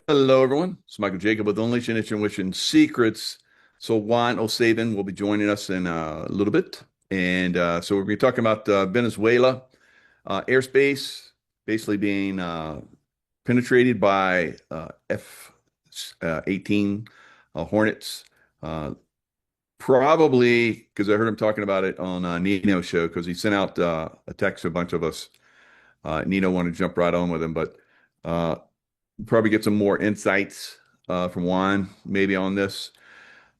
Hello, everyone. It's Michael Jacob with Unleashing Intuition Secrets. So Juan Savin will be joining us in a little bit. And so we're going to be talking about Venezuela airspace basically being penetrated by F-18 Hornets. Uh, Probably because I heard him talking about it on Nino's show because he sent out a text to a bunch of us. Nino wanted to jump right on with him, but uh, probably get some more insights from Juan maybe on this.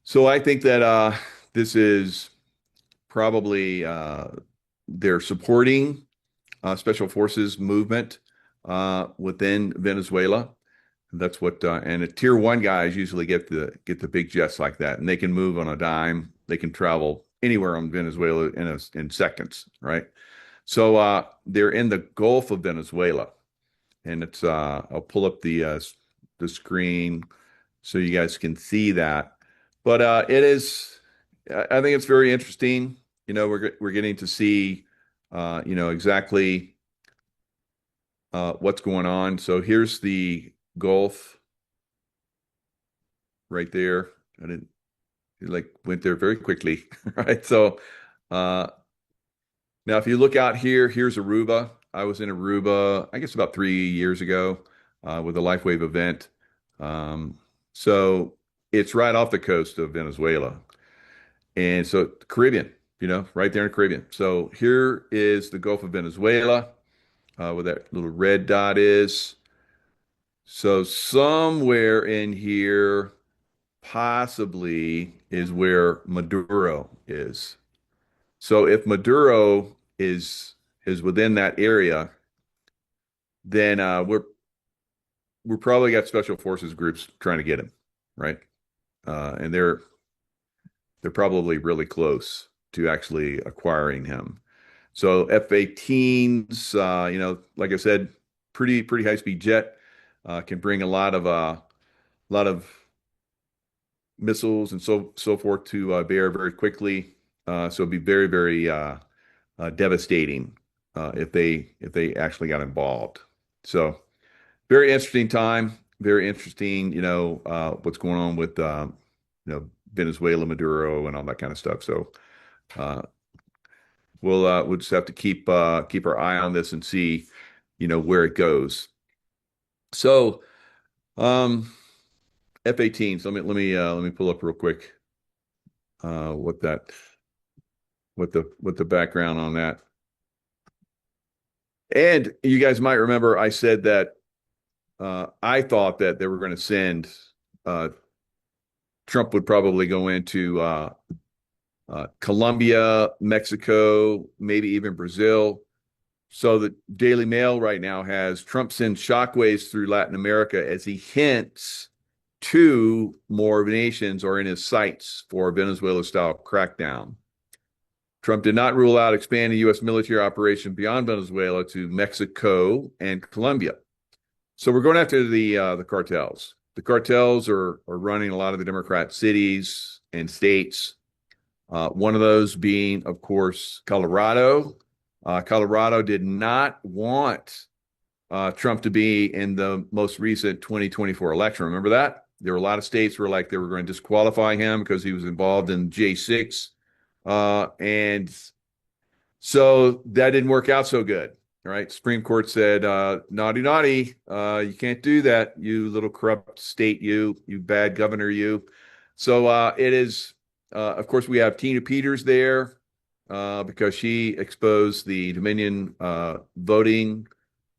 So I think that this is probably they're supporting special forces movement within Venezuela. That's what and the tier one guys usually get the big jets like that, and they can move on a dime. They can travel anywhere on Venezuela in seconds, right? So they're in the Gulf of Venezuela, and it's I'll pull up the screen so you guys can see that. But it is I think it's very interesting. We're getting to see exactly what's going on. So here's the Gulf right there. I didn't it like went there very quickly, right? So uh now if you look out here, here's Aruba. I was in Aruba, I guess about 3 years ago, with a LifeWave event. So it's right off the coast of Venezuela. And so Caribbean, right there in the Caribbean. So here is the Gulf of Venezuela, where that little red dot is. So somewhere in here possibly is where Maduro is. So if Maduro is within that area, then we're probably got special forces groups trying to get him, right? And they're probably really close to actually acquiring him. So F-18s, like I said, pretty high speed jet, can bring a lot of missiles and so forth to bear very quickly. So it'd be very devastating if they actually got involved. So very interesting time. Very interesting, what's going on with Venezuela, Maduro, and all that kind of stuff. So uh, we'll just have to keep our eye on this and see, where it goes. So um, F-18s. Let me pull up real quick what that what the background on that. And you guys might remember I said that I thought that they were going to send Trump would probably go into Colombia, Mexico, maybe even Brazil. So the Daily Mail right now has Trump sends shockwaves through Latin America as he hints two more nations are in his sights for a Venezuela-style crackdown. Trump did not rule out expanding U.S. military operation beyond Venezuela to Mexico and Colombia. So we're going after the cartels. The cartels are running a lot of the Democrat cities and states. One of those being, of course, Colorado. Colorado did not want Trump to be in the most recent 2024 election. Remember that? There were a lot of states where like they were going to disqualify him because he was involved in J6. And so that didn't work out so good. All right. Supreme Court said, naughty, naughty. You can't do that, you little corrupt state, you bad governor, you. So it is, of course, we have Tina Peters there because she exposed the Dominion voting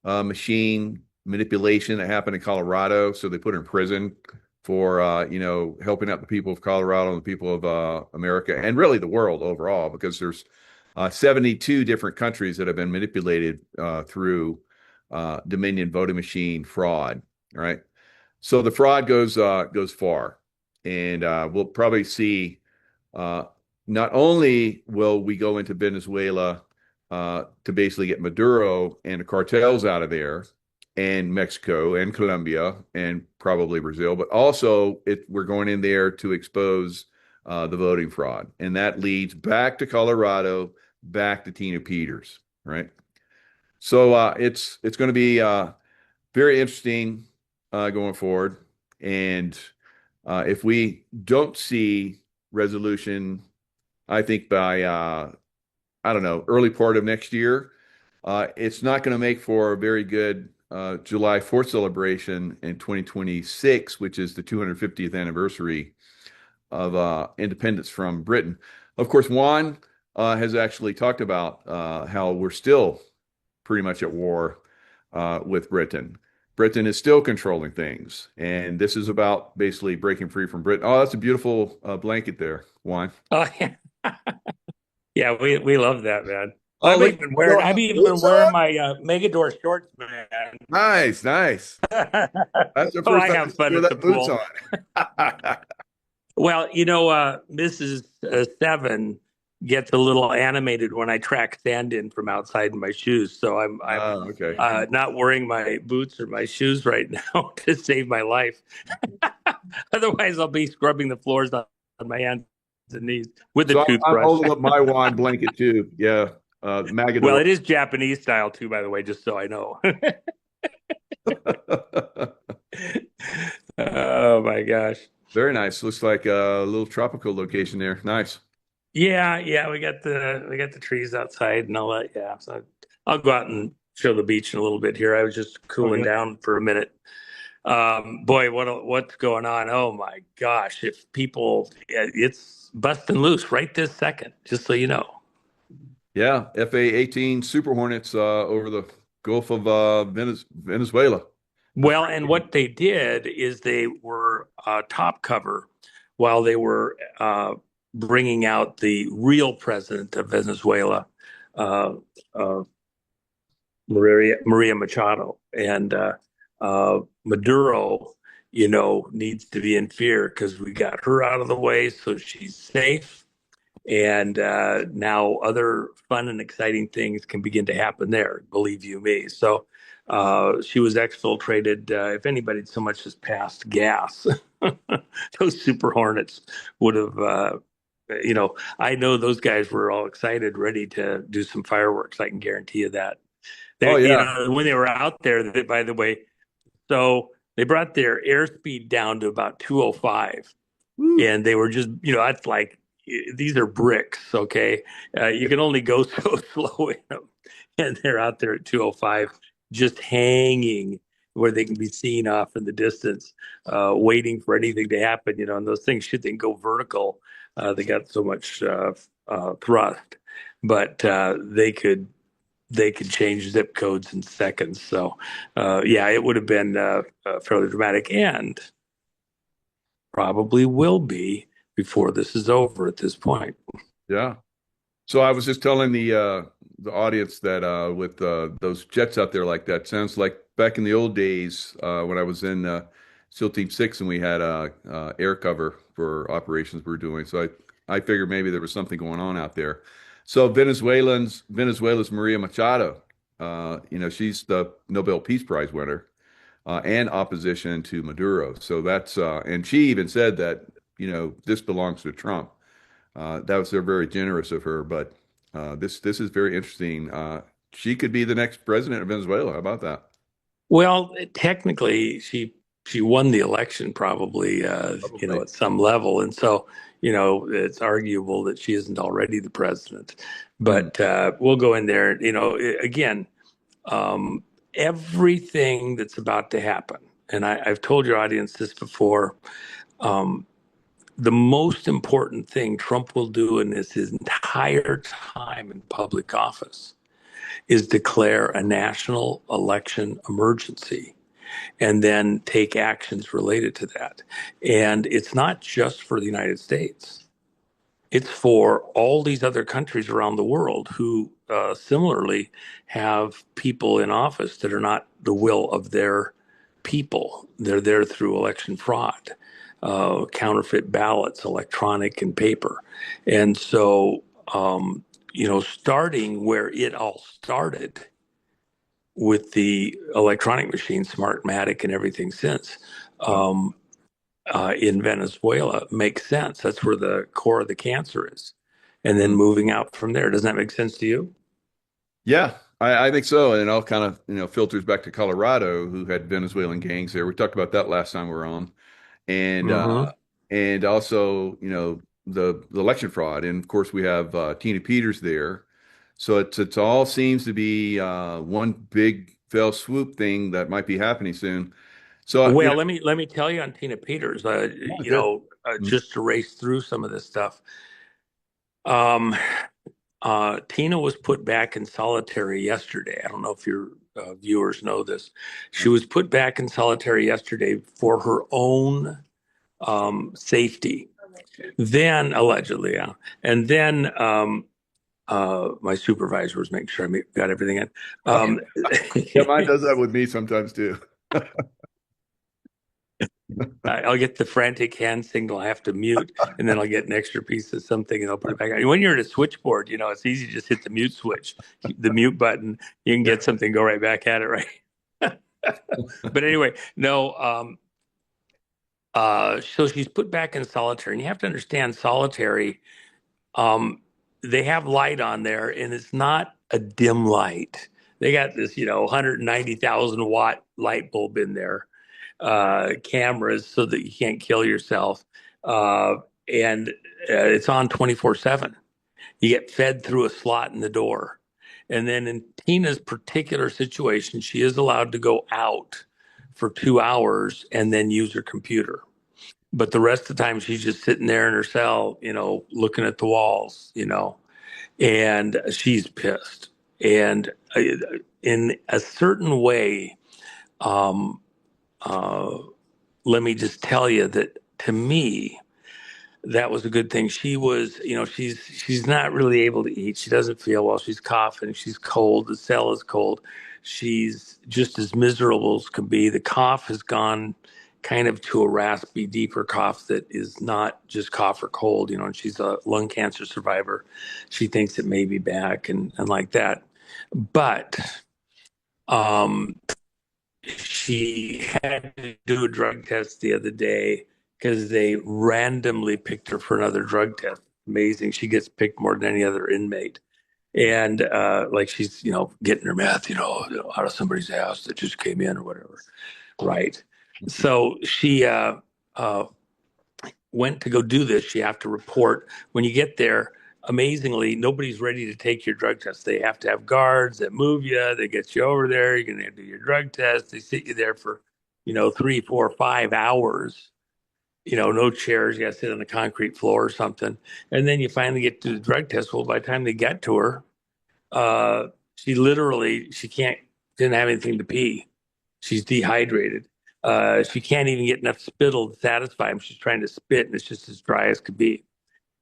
machine manipulation that happened in Colorado. So they put her in prison for, helping out the people of Colorado and the people of America and really the world overall, because there's 72 different countries that have been manipulated through Dominion voting machine fraud. All right. So the fraud goes far. And we'll probably see not only will we go into Venezuela to basically get Maduro and the cartels out of there, and Mexico and Colombia and probably Brazil, but also we're going in there to expose the voting fraud. And that leads back to Colorado, back to Tina Peters, right? So it's going to be very interesting going forward. And if we don't see resolution, I think by I don't know, early part of next year, it's not going to make for a very good July 4th celebration in 2026, which is the 250th anniversary of independence from Britain. Of course, Juan has actually talked about how we're still pretty much at war with Britain. Britain is still controlling things, and this is about basically breaking free from Britain. Oh, that's a beautiful blanket there, Juan. Oh yeah, yeah. We love that, man. Oh, look, you don't I'm have even boots wearing on? my Megador shorts, man. Nice, nice. That's the Oh, first I time I have see fun you at with the that boots pool. on. Well, Mrs. Savin gets a little animated when I track sand in from outside in my shoes. So I'm Oh, okay. not wearing my boots or my shoes right now to save my life. Otherwise, I'll be scrubbing the floors on my hands and knees with a So I'm toothbrush. holding up my Juan blanket too. Yeah, Well, Magador. it is Japanese style too, by the way, just so I know. Oh my gosh. Very nice. Looks like a little tropical location there. Nice. Yeah, yeah, we got the trees outside and all that. Yeah, so I'll go out and show the beach in a little bit here. I was just Oh cooling yeah. down for a minute. Boy, what's going on? Oh my gosh! If people, yeah, it's busting loose right this second. Just so you know. Yeah, FA-18 Super Hornets over the Gulf of Venezuela. That's Well, pretty and cool. what they did is they were top cover while they were bringing out the real president of Venezuela, uh, uh, Maria Machado, and Maduro. Needs to be in fear because we got her out of the way, so she's safe. And now other fun and exciting things can begin to happen there, believe you me. So she was exfiltrated. If anybody so much as passed gas, those Super Hornets would have. I know those guys were all excited, ready to do some fireworks. I can guarantee you that. Oh yeah. When they were out there, by the way, so they brought their airspeed down to about 205, Woo. and they were just, that's like, these are bricks, okay? You can only go so slow in them, and they're out there at 205, just hanging where they can be seen off in the distance, waiting for anything to happen, and those things, should they go vertical, they got so much thrust, but they could change zip codes in seconds. So, yeah, it would have been fairly dramatic, and probably will be before this is over at this point. Yeah. So I was just telling the audience that with those jets out there like that, sounds like back in the old days when I was in SEAL Team 6 and we had air cover for operations we were doing. So I figured maybe there was something going on out there. So Venezuela's Maria Machado, she's the Nobel Peace Prize winner and opposition to Maduro. So that's and she even said that this belongs to Trump. That was very generous of her, but this is very interesting. She could be the next president of Venezuela. How about that? Well, technically, she won the election probably, Probably. at some level, and so it's arguable that she isn't already the president. Hmm. But we'll go in there. Again, um, everything that's about to happen, and I've told your audience this before. Um, the most important thing Trump will do in his entire time in public office is declare a national election emergency and then take actions related to that. And it's not just for the United States. It's for all these other countries around the world who similarly have people in office that are not the will of their people. They're there through election fraud, counterfeit ballots, electronic and paper. And so, starting where it all started with the electronic machine, Smartmatic, and everything since, Yeah. um, in Venezuela makes sense. That's where the core of the cancer is. And then Hmm. moving out from there. Doesn't that make sense to you? Yeah. I think so. And it all kind of, filters back to Colorado, who had Venezuelan gangs there. We talked about that last time we were on. And Mm-hmm. also, the election fraud. And of course we have Tina Peters there. So it's all seems to be one big fell swoop thing that might be happening soon. So, Well, let me tell you on Tina Peters. oh, good. Mhm. Just to race through some of this stuff. Um, Tina was put back in solitary yesterday. I don't know if your viewers know this. She was put back in solitary yesterday for her own safety. Then, allegedly, yeah. And then my supervisor was making sure I got everything in. Um, Yeah, mine does that with me sometimes too. I'll get the frantic hand signal I have to mute, and then I'll get an extra piece of something, and I'll put it back on. When you're at a switchboard, it's easy to just hit the mute switch, the mute button. You can Yeah. get something, go right back at it, right? But anyway, no. So she's put back in solitary, and you have to understand solitary. Um, they have light on there, and it's not a dim light. They got this, 190,000 watt light bulb in there, cameras so that you can't kill yourself. And it's on 24/7. You get fed through a slot in the door. And then in Tina's particular situation, she is allowed to go out for 2 hours and then use her computer. But the rest of the time, she's just sitting there in her cell, looking at the walls, and she's pissed. And in a certain way, um, uh, let me just tell you that to me, that was a good thing. She was, she's not really able to eat. She doesn't feel well. She's coughing. She's cold. The cell is cold. She's just as miserable as can be. The cough has gone kind of to a raspy, deeper cough that is not just cough or cold, and she's a lung cancer survivor. She thinks it may be back and like that. But um, she had to do a drug test the other day because they randomly picked her for another drug test. Amazing. She gets picked more than any other inmate. And like she's, getting her meth, out of somebody's house that just came in or whatever. Right. So she uh, went to go do this. She have to report when you get there. Amazingly, nobody's ready to take your drug test. They have to have guards that move you. They get you over there. You're going to do your drug test. They sit you there for, 3, 4, 5 hours. No chairs. You got to sit on the concrete floor or something. And then you finally get to the drug test. Well, by the time they get to her, uh, she can't, didn't have anything to pee. She's dehydrated. She can't even get enough spittle to satisfy him. She's trying to spit, and it's just as dry as could be.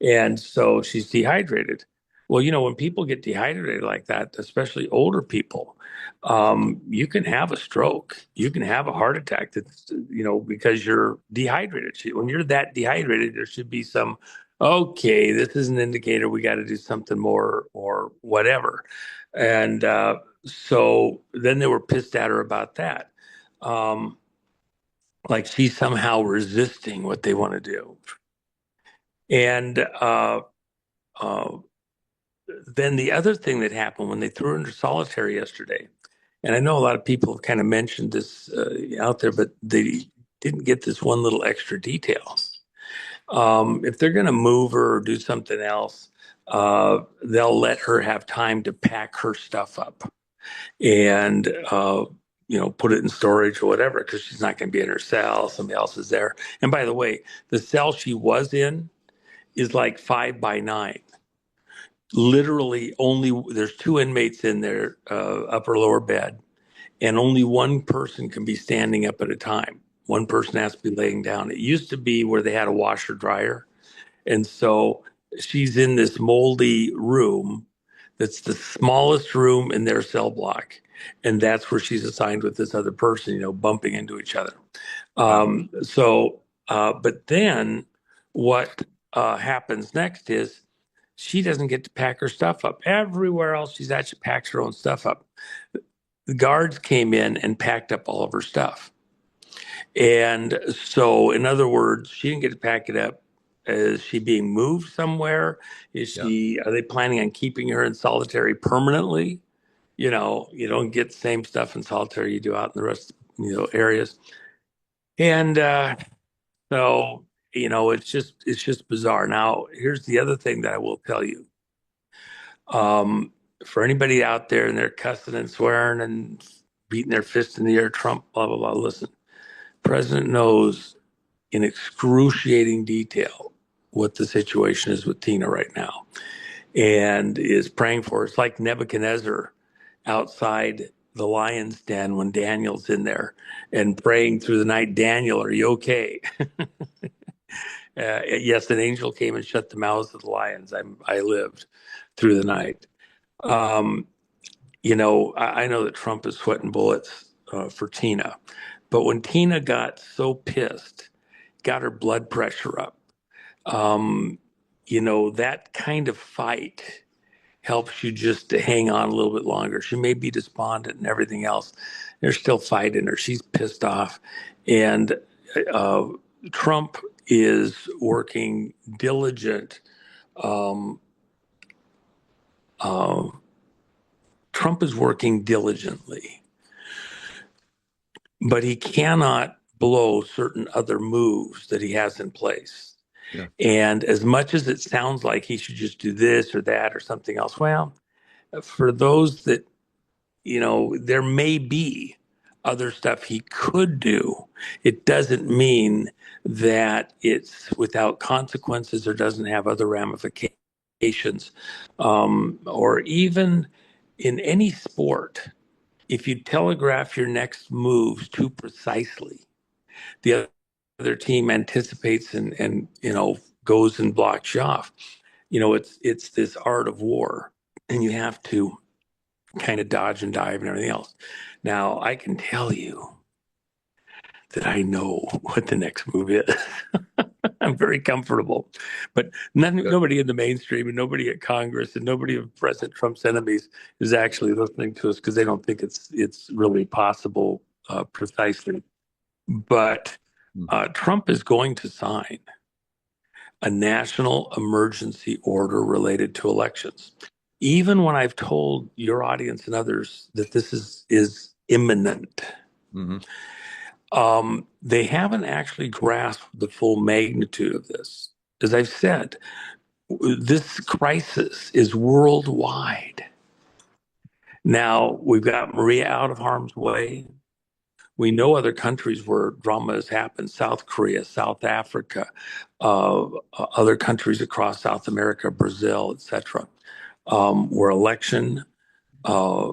And so she's dehydrated. Well, when people get dehydrated like that, especially older people, you can have a stroke. You can have a heart attack that's, because you're dehydrated. When you're that dehydrated, there should be some, okay, this is an indicator we got to do something more or whatever. And so then they were pissed at her about that. Um, like she's somehow resisting what they want to do. And uh, then the other thing that happened when they threw her into solitary yesterday, and I know a lot of people have kind of mentioned this out there, but they didn't get this one little extra detail. If they're going to move her or do something else, they'll let her have time to pack her stuff up and put it in storage or whatever, because she's not going to be in her cell. Somebody else is there. And by the way, the cell she was in is like 5 by 9. Literally, only there's two inmates in there, upper lower bed, and only one person can be standing up at a time. One person has to be laying down. It used to be where they had a washer dryer, and so she's in this moldy room that's the smallest room in their cell block. And that's where she's assigned with this other person, bumping into each other. Wow. But then what happens next is she doesn't get to pack her stuff up. Everywhere else she's at, she packs her own stuff up. The guards came in and packed up all of her stuff. And so, in other words, she didn't get to pack it up. Is she being moved somewhere? Yeah. Are they planning on keeping her in solitary permanently? You know, you don't get the same stuff in solitary you do out in the rest, areas. And so, it's just bizarre. Now, here's the other thing that I will tell you. Um, for anybody out there and they're cussing and swearing and beating their fist in the air, Trump, blah, blah, blah. Listen, President knows in excruciating detail what the situation is with Tina right now and is praying for her. It's like Nebuchadnezzar outside the lion's den when Daniel's in there and praying through the night, Daniel, are you okay? Yes, an angel came and shut the mouths of the lions. I lived through the night. Um, I know that Trump is sweating bullets for Tina, but when Tina got so pissed, got her blood pressure up, um, that kind of fight helps you just to hang on a little bit longer. She may be despondent and everything else. They're still fighting her. She's pissed off. And uh, Trump is working diligent. Um, uh, Trump is working diligently, but he cannot blow certain other moves that he has in place. Yeah. And as much as it sounds like he should just do this or that or something else, well, for those that, there may be other stuff he could do. It doesn't mean that it's without consequences or doesn't have other ramifications. Or even in any sport, if you telegraph your next moves too precisely, the other team anticipates and goes and blocks you off. It's this art of war, and you have to kind of dodge and dive and everything else. Now, I can tell you that I know what the next move is. I'm very comfortable, but nobody in the mainstream and nobody at Congress and nobody of President Trump's enemies is actually listening to us because they don't think it's really possible precisely. But Trump is going to sign a national emergency order related to elections. Even when I've told your audience and others that this is imminent, Mm-hmm. they haven't actually grasped the full magnitude of this. As I've said, this crisis is worldwide. Now, we've got Maria out of harm's way. We know other countries where drama has happened: South Korea, South Africa, other countries across South America, Brazil, etc., where election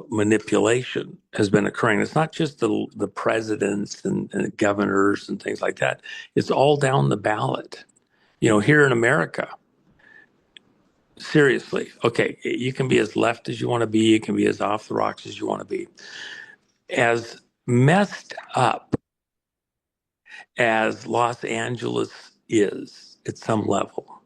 manipulation has been occurring. It's not just the presidents and governors and things like that. It's all down the ballot. Here in America, seriously, okay, you can be as left as you want to be. You can be as off the rocks as you want to be. As messed up as Los Angeles is at some level,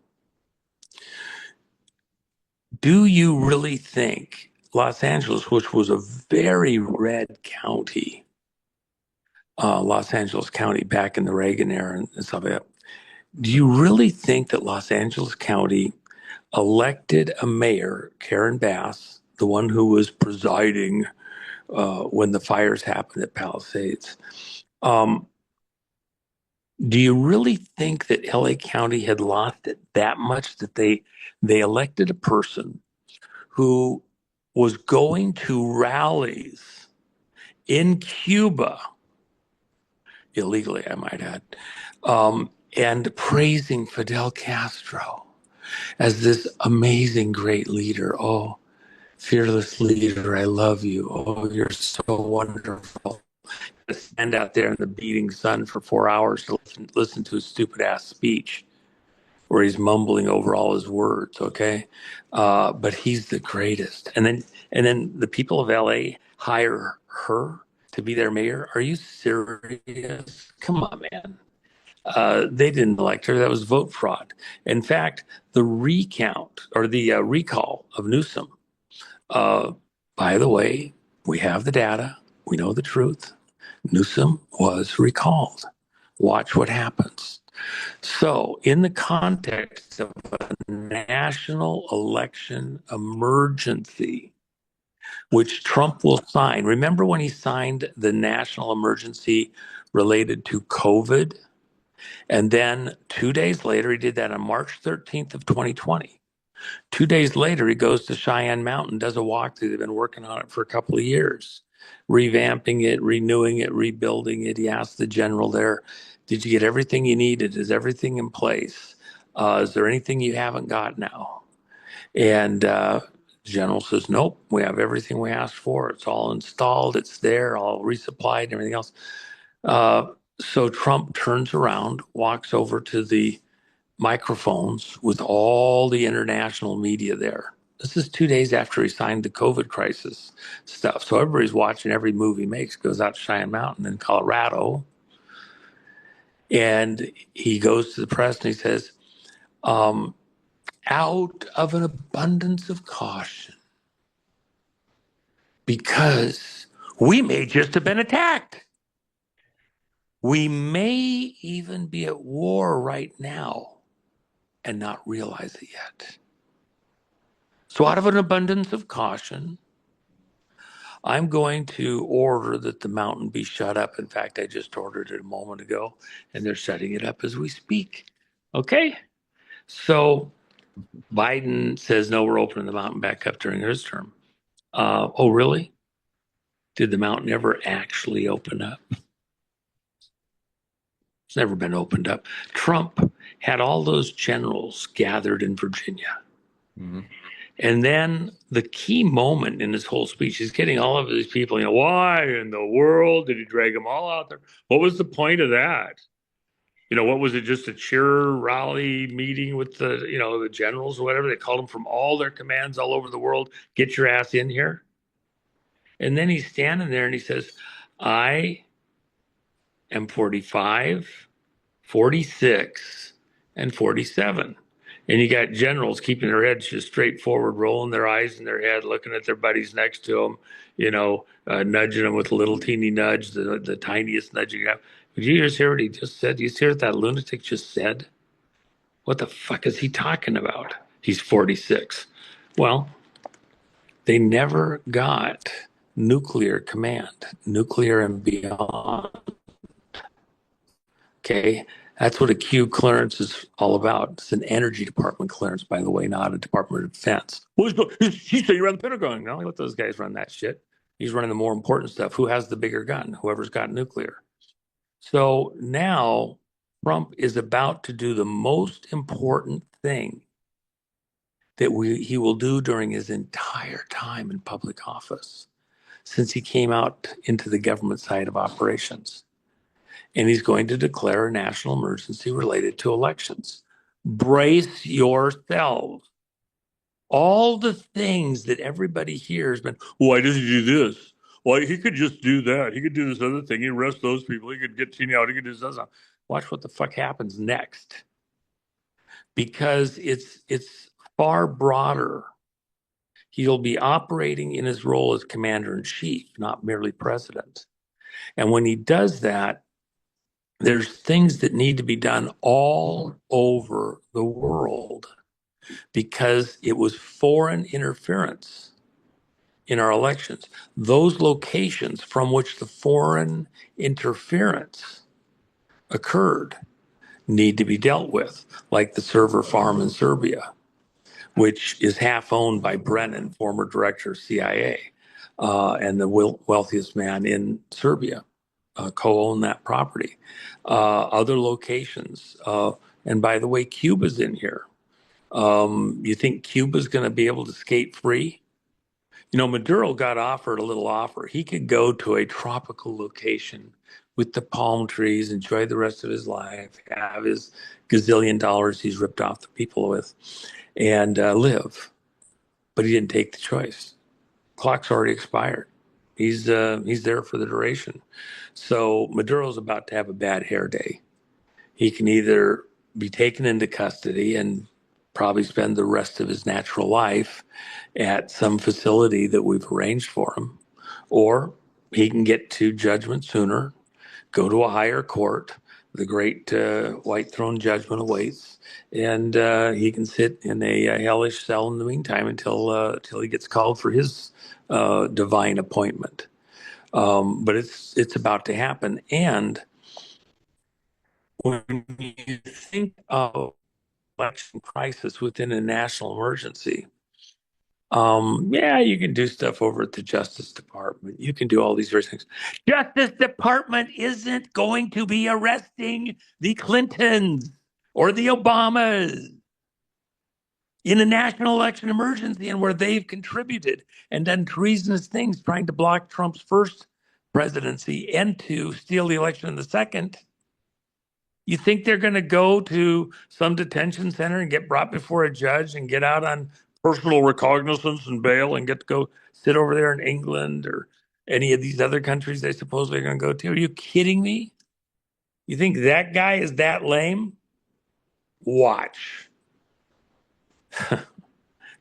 do you really think Los Angeles, which was a very red county, Los Angeles County back in the Reagan era and stuff like that, do you really think that Los Angeles County elected a mayor, Karen Bass, the one who was presiding when the fires happened at Palisades? Do you really think that LA County had lost it that much that they elected a person who was going to rallies in Cuba, illegally, I might add, and praising Fidel Castro as this amazing, great leader? Oh, fearless leader, I love you. Oh, you're so wonderful. Stand out there in the beating sun for 4 hours to listen to his stupid ass speech where he's mumbling over all his words. Okay. But he's the greatest. And then the people of LA hire her to be their mayor. Are you serious? Come on, man. They didn't elect her. That was vote fraud. In fact, the recount or the recall of Newsom, by the way, we have the data. We know the truth. Newsom was recalled. Watch what happens. So, in the context of a national election emergency, which Trump will sign. Remember when he signed the national emergency related to COVID? And then 2 days later, he did that on March 13th of 2020. 2 days later, he goes to Cheyenne Mountain, does a walkthrough. They've been working on it for a couple of years, revamping it, renewing it, rebuilding it. He asked the general there, did you get everything you needed? Is everything in place? Is there anything you haven't got now? And the general says, nope, we have everything we asked for. It's all installed. It's there, all resupplied and everything else. So Trump turns around, walks over to the microphones with all the international media there. This is 2 days after he signed the COVID crisis stuff. So everybody's watching every move he makes, goes out to Cheyenne Mountain in Colorado. And he goes to the press and he says, out of an abundance of caution, because we may just have been attacked. We may even be at war right now and not realize it yet. So out of an abundance of caution, I'm going to order that the mountain be shut up. In fact, I just ordered it a moment ago, and they're shutting it up as we speak. Okay? So Biden says, no, we're opening the mountain back up during his term. Oh, really? Did the mountain ever actually open up? It's never been opened up. Trump had all those generals gathered in Virginia. Mm-hmm. And then the key moment in his whole speech, he's getting all of these people, why in the world did he drag them all out there? What was the point of that? What was it, just a cheer rally meeting with the generals or whatever? They called them from all their commands all over the world, get your ass in here. And then he's standing there and he says, I am 45, 46, and 47. And you got generals keeping their heads just straight forward, rolling their eyes in their head, looking at their buddies next to them, nudging them with a little teeny nudge, the tiniest nudge you have. Did you just hear what he just said? Did you hear what that lunatic just said? What the fuck is he talking about? He's 46. Well, they never got nuclear command, nuclear and beyond. Okay. That's what a Q clearance is all about. It's an energy department clearance, by the way, not a Department of Defense. Well, he's saying around the Pentagon. No, let those guys run that shit. He's running the more important stuff. Who has the bigger gun? Whoever's got nuclear. So now Trump is about to do the most important thing that he will do during his entire time in public office since he came out into the government side of operations. And he's going to declare a national emergency related to elections. Brace yourselves. All the things that everybody here has been, why does he do this? Well, he could just do that. He could do this other thing. He arrest those people. He could get Tina out. He could do this other. Watch what the fuck happens next. Because it's far broader. He'll be operating in his role as commander-in-chief, not merely president. And when he does that, there's things that need to be done all over the world because it was foreign interference in our elections. Those locations from which the foreign interference occurred need to be dealt with, like the server farm in Serbia, which is half owned by Brennan, former director of CIA, and the wealthiest man in Serbia. Co-own that property. Other locations. And by the way, Cuba's in here. You think Cuba's going to be able to skate free? Maduro got offered a little offer. He could go to a tropical location with the palm trees, enjoy the rest of his life, have his gazillion dollars he's ripped off the people with, and live. But he didn't take the choice. Clock's already expired. He's there for the duration. So Maduro's about to have a bad hair day. He can either be taken into custody and probably spend the rest of his natural life at some facility that we've arranged for him, or he can get to judgment sooner, go to a higher court, the great white throne judgment awaits, and he can sit in a hellish cell in the meantime until he gets called for his divine appointment. But it's about to happen. And when you think of election crisis within a national emergency, yeah, you can do stuff over at the Justice Department. You can do all these various things. Justice Department isn't going to be arresting the Clintons or the Obamas in a national election emergency, and where they've contributed and done treasonous things trying to block Trump's first presidency and to steal the election in the second. You think they're going to go to some detention center and get brought before a judge and get out on personal recognizance and bail and get to go sit over there in England or any of these other countries they supposedly are going to go to? Are you kidding me? You think that guy is that lame? Watch.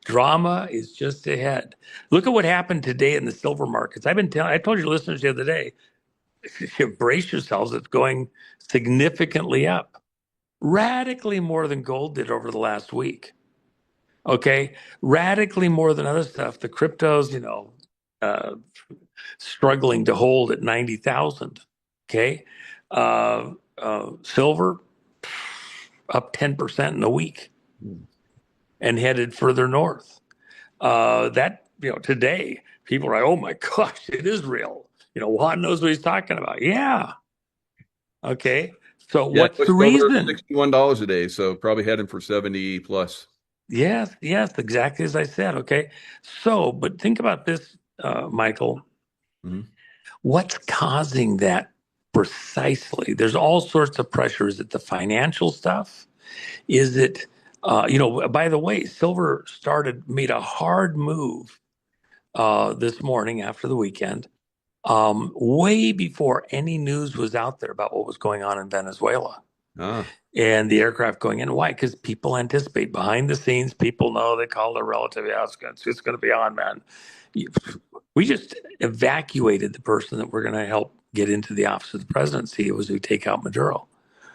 Drama is just ahead. Look at what happened today in the silver markets. I told your listeners the other day, brace yourselves, it's going significantly up. Radically more than gold did over the last week. Okay, radically more than other stuff. The cryptos, struggling to hold at 90,000. Okay, silver up 10% in a week and headed further north. Today people are like, oh my gosh, it is real. Juan knows what he's talking about. Yeah. Okay. So Yeah, what's the pushed over reason? $61 a day, so probably heading for 70 plus. Yes, exactly as I said. Okay. So, but think about this, Michael. Mhm. What's causing that precisely? There's all sorts of pressure. Is it the financial stuff? Is it, by the way, silver made a hard move this morning after the weekend, way before any news was out there about what was going on in Venezuela Ah, and the aircraft going in. Why? Because people anticipate behind the scenes. People know, they call their relative. Yeah, it's going to be on, man. We just evacuated the person that we're going to help get into the office of the presidency. It was who take out Maduro.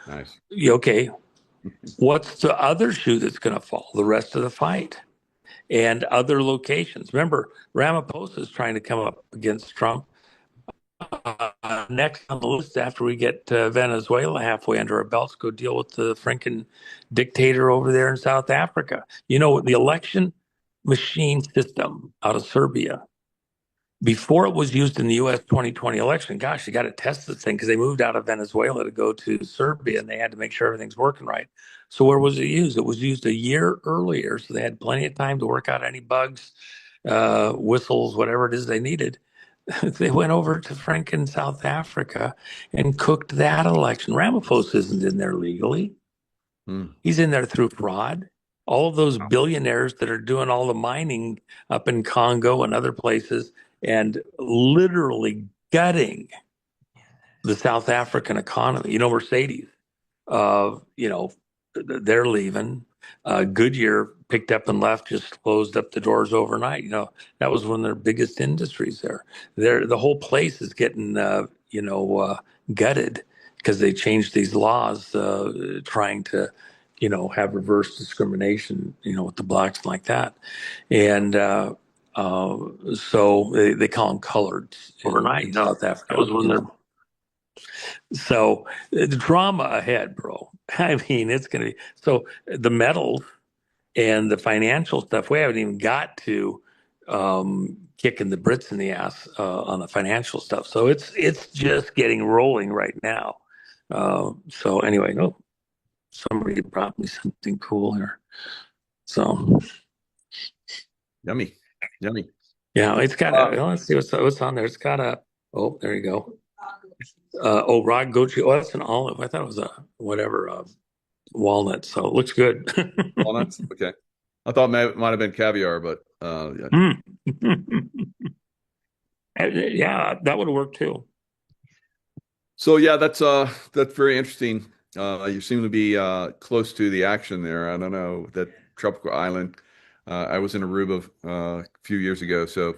nice. Okay, what's the other shoe that's going to fall? The rest of the fight and other locations. Remember, Ramaphosa is trying to come up against Trump. Next on the list, after we get Venezuela halfway under our belts, go deal with the Franken dictator over there in South Africa. The election machine system out of Serbia, before it was used in the U.S. 2020 election, gosh, you got to test this thing because they moved out of Venezuela to go to Serbia and they had to make sure everything's working right. So where was it used? It was used a year earlier. So they had plenty of time to work out any bugs, whistles, whatever it is they needed. They went over to Franken, South Africa and cooked that election. Ramaphosa isn't in there legally. Hmm. He's in there through fraud. All of those billionaires that are doing all the mining up in Congo and other places and literally gutting the South African economy. Mercedes, uh, you know, they're leaving. Goodyear picked up and left, just closed up the doors overnight. That was one of their biggest industries there. The whole place is getting, gutted because they changed these laws, trying to, have reverse discrimination, with the blacks like that. And so they call them coloreds overnight. in No, South that Africa. was when they're So the drama ahead, bro. I mean, it's going to be so the metals and the financial stuff. We haven't even got to kicking the Brits in the ass on the financial stuff. So it's just getting rolling right now. So anyway, somebody brought me something cool here. So Yummy. Yummy. yeah, it's got let's see what's on there. It's got a there you go. Rod gochujang. Oh, that's an olive. I thought it was a whatever walnut. So it looks good. Walnuts? Okay. I thought it might have been caviar, but yeah. Yeah, that would work too. So yeah, that's very interesting. You seem to be close to the action there. I don't know that tropical island. I was in Aruba a few years ago, so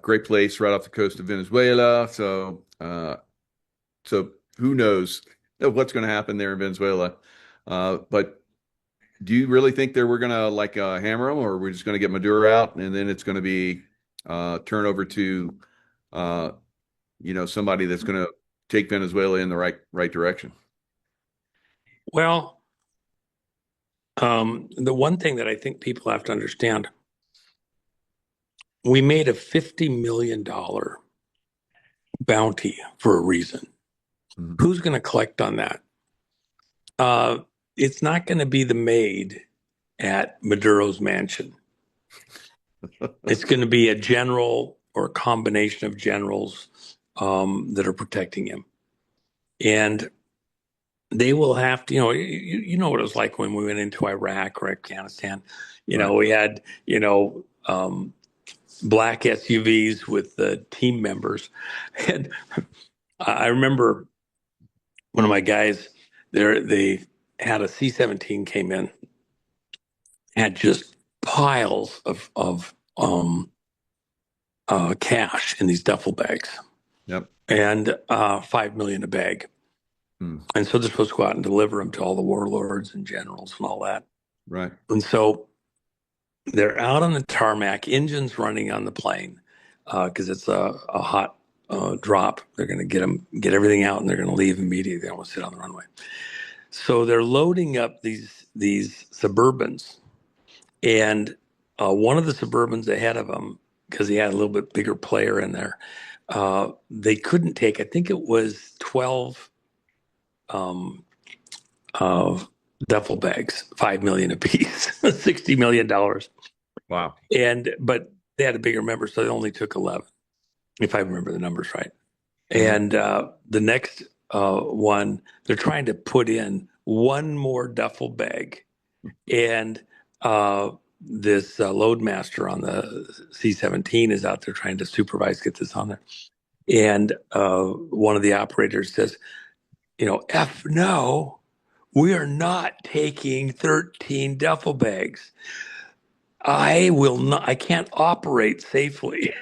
great place right off the coast of Venezuela. So who knows of what's going to happen there in Venezuela. But do you really think that we're going to like hammer them, or we're just going to get Maduro out and then it's going to be turn over to somebody that's going to take Venezuela in the right direction? Well, the one thing that I think people have to understand, we made a $50 million bounty for a reason. Mhm. Who's going to collect on that? Uh, it's not going to be the maid at Maduro's mansion. It's going to be a general or a combination of generals that are protecting him. And they will have to, you know what it was like when we went into Iraq or Afghanistan. Right. We had, black SUVs with the team members. And I remember one of my guys there, they had a C-17 came in, had just piles of cash in these duffel bags Yep. and 5 million a bag. Hmm. And so they're supposed to go out and deliver them to all the warlords and generals and all that. Right. And so they're out on the tarmac, engines running on the plane because it's a hot drop. They're going to get everything out, and they're going to leave immediately. They don't want to sit on the runway. So they're loading up these Suburbans, and one of the Suburbans ahead of them, because he had a little bit bigger player in there, they couldn't take. I think it was 12 of duffel bags, 5 million apiece, $60 million. Wow. But they had a bigger member, so they only took 11, if I remember the numbers right. Mhm. And the next one, they're trying to put in one more duffel bag, and this loadmaster on the C-17 is out there trying to supervise, get this on there. And one of the operators says, F no, we are not taking 13 duffel bags. I can't operate safely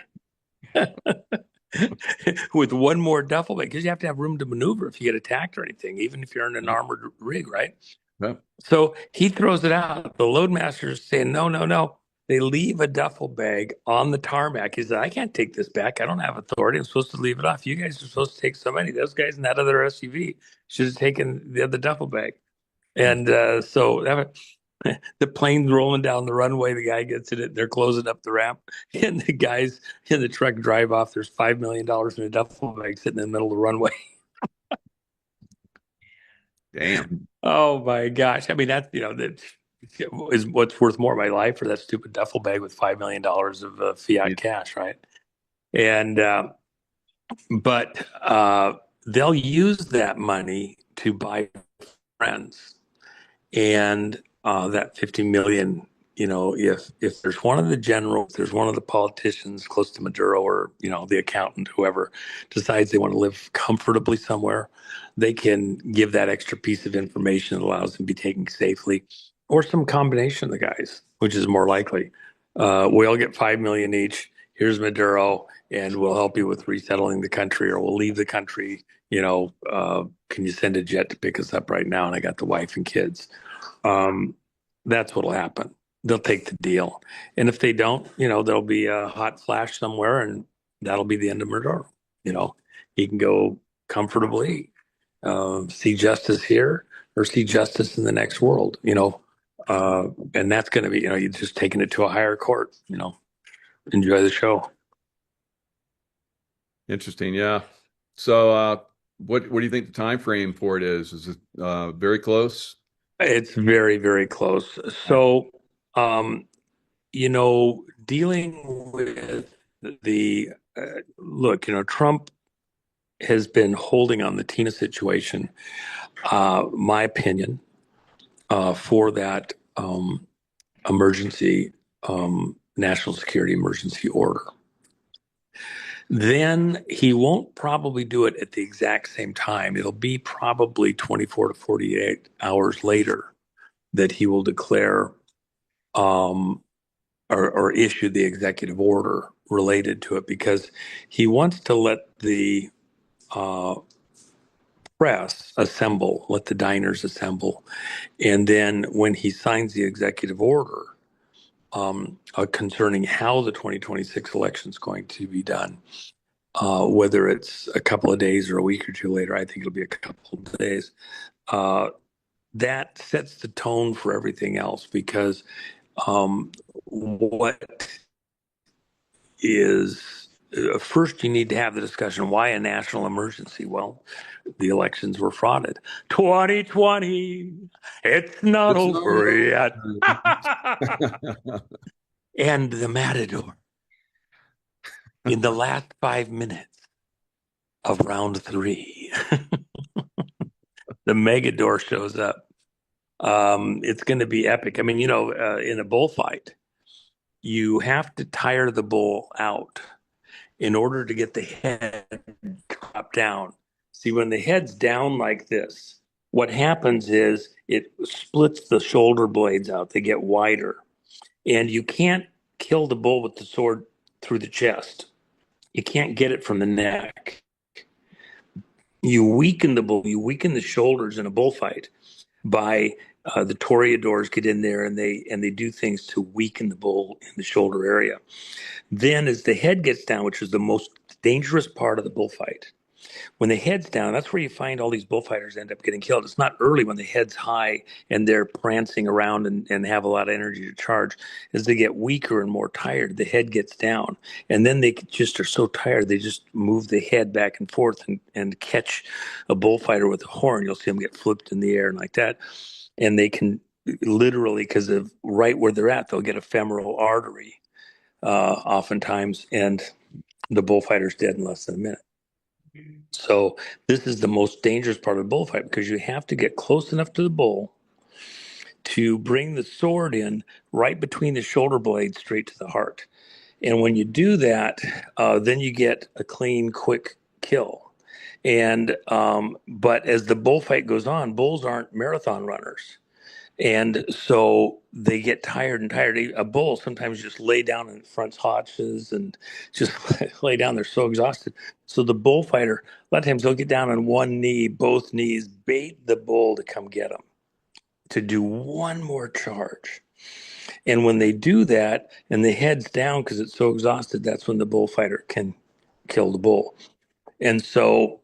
with one more duffel bag because you have to have room to maneuver if you get attacked or anything, even if you're in an armored rig, right? Yep. So he throws it out. The loadmaster is saying, no, no, no. They leave a duffel bag on the tarmac. He said, I can't take this back. I don't have authority. I'm supposed to leave it off. You guys are supposed to take so many. Those guys in that other SUV should have taken the other duffel bag. And the plane's rolling down the runway. The guy gets in it. They're closing up the ramp. And the guys in the truck drive off. There's $5 million in a duffel bag sitting in the middle of the runway. Damn. Oh my gosh. I mean, that is what's worth more, my life or that stupid duffel bag with $5 million of Yeah. fiat cash, right? And, but they'll use that money to buy friends. And that 50 million, if there's one of the generals, there's one of the politicians close to Maduro or, the accountant, whoever decides they want to live comfortably somewhere, they can give that extra piece of information that allows them to be taken safely, or some combination of the guys, which is more likely. We all get 5 million each. Here's Maduro, and we'll help you with resettling the country, or we'll leave the country. Can you send a jet to pick us up right now? And I got the wife and kids. um, that's what'll happen. They'll take the deal. And if they don't, there'll be a hot flash somewhere and that'll be the end of Murder. He can go comfortably, see justice here or see justice in the next world, and that's going to be, you're just taking it to a higher court, enjoy the show. Interesting. Yeah. So, what do you think the time frame for it is? Is it very close? It's very, very close. Yeah. So, um, dealing with the look, Trump has been holding on the Tina situation, my opinion, for that emergency, national security emergency order. Then he won't probably do it at the exact same time. It'll be probably 24 to 48 hours later that he will declare um, or issue the executive order related to it because he wants to let the uh, press assemble, let the diners assemble. And then when he signs the executive order concerning how the 2026 election is going to be done, whether it's a couple of days or a week or two later, I think it'll be a couple of days, that sets the tone for everything else, because what is first, you need to have the discussion. Why a national emergency? Well, the elections were frauded. 2020, it's not It's not over yet. over. And the Matador, in the last 5 minutes of round 3, the Megador shows up. It's going to be epic. I mean, in a bullfight, you have to tire the bull out in order to get the head dropped down. See, when the head's down like this, what happens is it splits the shoulder blades out. They get wider. And you can't kill the bull with the sword through the chest. You can't get it from the neck. You weaken the bull, you weaken the shoulders in a bullfight by the toreadors get in there and they do things to weaken the bull in the shoulder area. Then as the head gets down, which is the most dangerous part of the bullfight, when the head's down, that's where you find all these bullfighters end up getting killed. It's not early when the head's high and they're prancing around and have a lot of energy to charge. As they get weaker and more tired, the head gets down. And then they just are so tired, they just move the head back and forth and catch a bullfighter with a horn. You'll see them get flipped in the air and like that. And they can literally, because of right where they're at, they'll get a femoral artery oftentimes, and the bullfighter's dead in less than a minute. So this is the most dangerous part of the bullfight, because you have to get close enough to the bull to bring the sword in right between the shoulder blades straight to the heart. And when you do that, then you get a clean, quick kill. And but as the bullfight goes on, bulls aren't marathon runners. And so they get tired and tired. A bull sometimes just lay down in front haunches and just lay down. They're so exhausted. So the bullfighter, a lot of times they'll get down on one knee, both knees, bait the bull to come get them, to do one more charge. And when they do that and the head's down because it's so exhausted, that's when the bullfighter can kill the bull. And so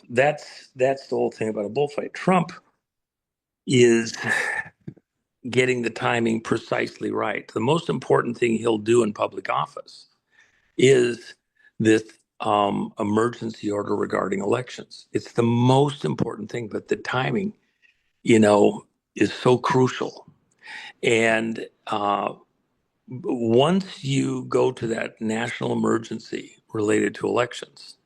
that's the whole thing about a bullfight. Trump is getting the timing precisely right. The most important thing he'll do in public office is this emergency order regarding elections. It's the most important thing, but the timing, is so crucial. And once you go to that national emergency related to elections,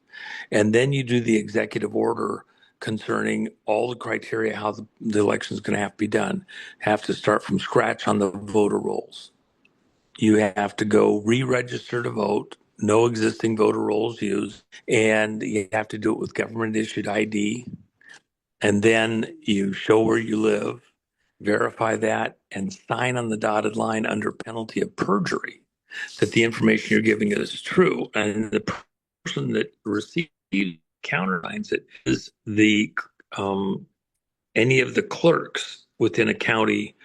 and then you do the executive order concerning all the criteria, how the election is going to have to be done, have to start from scratch on the voter rolls. You have to go re-register to vote, no existing voter rolls used, and you have to do it with government-issued ID. And then you show where you live, verify that, and sign on the dotted line under penalty of perjury that the information you're giving is true. And the person that receives countersigns it is the any of the clerks within a county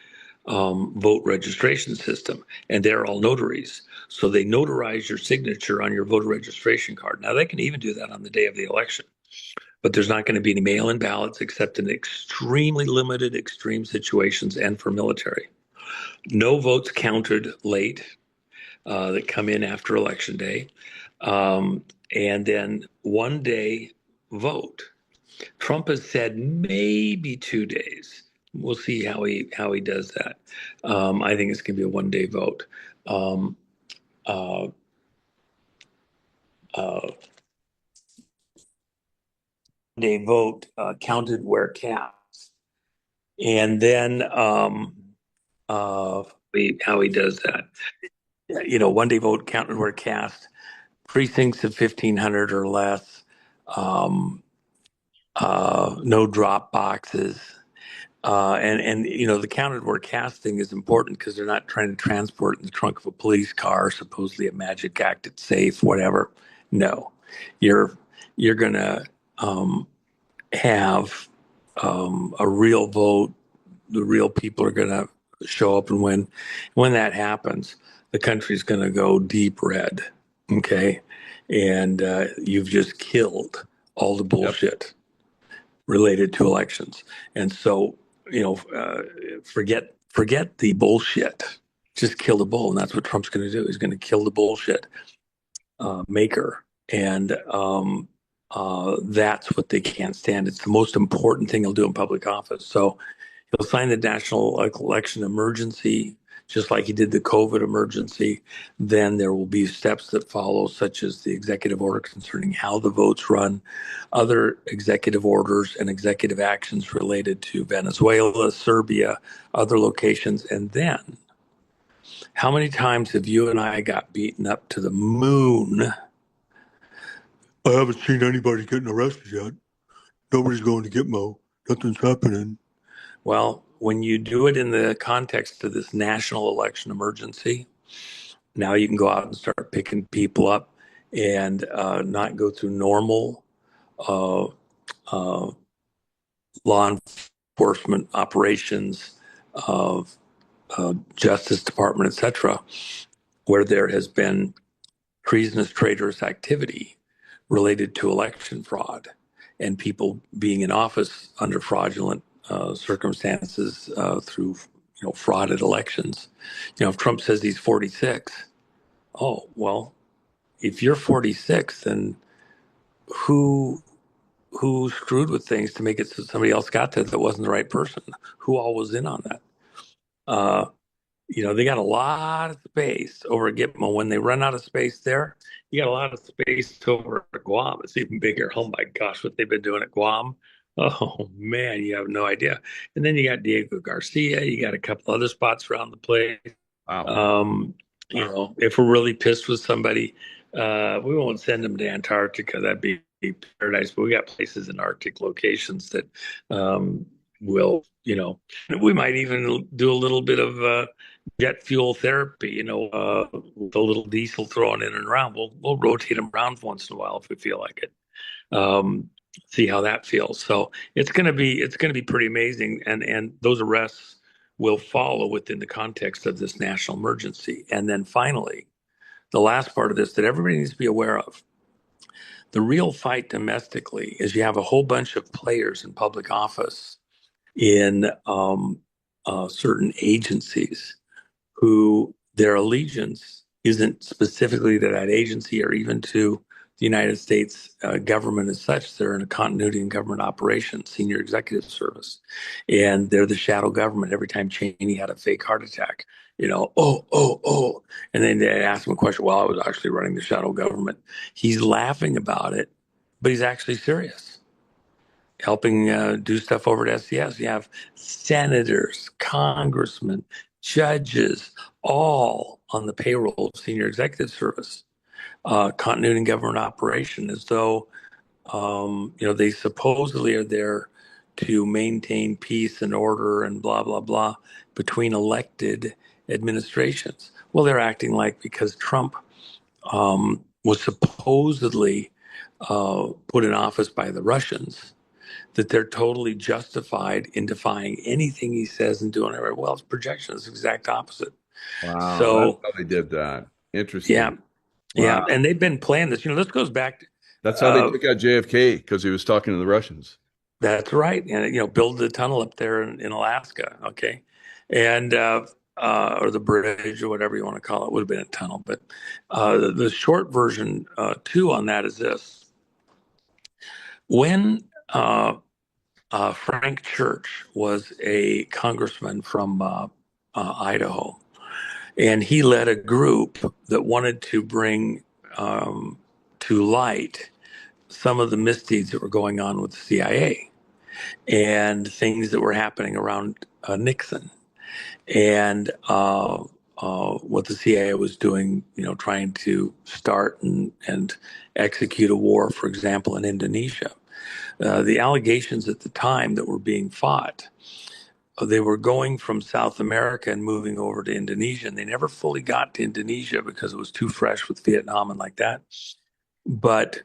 vote registration system, and they're all notaries. So they notarize your signature on your voter registration card. Now they can even do that on the day of the election, but there's not going to be any mail-in ballots except in extremely limited extreme situations and for military. No votes counted late that come in after election day. And then 1 day vote. Trump has said maybe 2 days. We'll see how he does that. I think it's going to be a 1 day vote. Uh, Day vote counted where cast, and then how he does that. 1 day vote counted where cast, precincts of 1,500 or less, no drop boxes. And the counted where casting is important because they're not trying to transport in the trunk of a police car, supposedly a magic act, it's safe, whatever. No, you're gonna have a real vote, the real people are going to show up and win. When that happens, the country's going to go deep red. Okay. And you've just killed all the Yep. bullshit related to elections. And so, forget the bullshit. Just kill the bull. And that's what Trump's going to do. He's going to kill the bullshit maker. And that's what they can't stand. It's the most important thing he'll do in public office. So he'll sign the national election emergency, just like he did the COVID emergency. Then there will be steps that follow, such as the executive order concerning how the votes run, other executive orders and executive actions related to Venezuela, Serbia, other locations. And then, how many times have you and I got beaten up to the moon? I haven't seen anybody getting arrested yet. Nobody's going to Gitmo. Nothing's happening. Well, when you do it in the context of this national election emergency, now you can go out and start picking people up and not go through normal uh, uh, law enforcement operations of Justice Department, etc., where there has been treasonous, traitorous activity related to election fraud and people being in office under fraudulent circumstances through frauded elections. If Trump says he's 46, oh well, if you're 46, then who who screwed with things to make it so somebody else got to it that wasn't the right person? Who all was in on that? Uh, they got a lot of space over at Gitmo. When they run out of space there, you got a lot of space over at Guam. It's even bigger. Oh my gosh, what they've been doing at Guam. Oh man, you have no idea. And then you got Diego Garcia. You got a couple other spots around the place. Wow. Um, if we're really pissed with somebody, we won't send them to Antarctica. That'd be paradise. But we got places in Arctic locations that will, we might even do a little bit of jet fuel therapy, with a little diesel thrown in and around. We'll rotate them around once in a while if we feel like it. Um, See how that feels. So it's gonna be pretty amazing, and those arrests will follow within the context of this national emergency. And then finally, the last part of this that everybody needs to be aware of. The real fight domestically is you have a whole bunch of players in public office in certain agencies who their allegiance isn't specifically to that agency or even to the United States government as such. They're in a continuity and government operations, senior executive service, and they're the shadow government. Every time Cheney had a fake heart attack, oh, and then they ask him a question. Well, I was actually running the shadow government. He's laughing about it, but he's actually serious helping do stuff over at SES. You have senators, congressmen, judges, all on the payroll of senior executive service, continuity and government operation, as though they supposedly are there to maintain peace and order and blah blah blah between elected administrations. Well, they're acting like because Trump was supposedly put in office by the Russians, that they're totally justified in defying anything he says and doing it. Well, it's projection. It's the exact opposite. Wow. That's So, how they did that. yeah, Interesting. yeah. Wow. And they've been playing this. This goes back. That's how they Uh, took out JFK because he was talking to the Russians. that's right. And, build the tunnel up there in Alaska. Okay. And, or the bridge or whatever you want to call it. It would have been a tunnel. But the short version, too, on that is this. When Frank Church was a congressman from Idaho, and he led a group that wanted to bring to light some of the misdeeds that were going on with the CIA and things that were happening around Nixon and what the CIA was doing, trying to start and execute a war, for example, in Indonesia. The allegations at the time that were being fought, they were going from South America and moving over to Indonesia, and they never fully got to Indonesia because it was too fresh with Vietnam and like that. But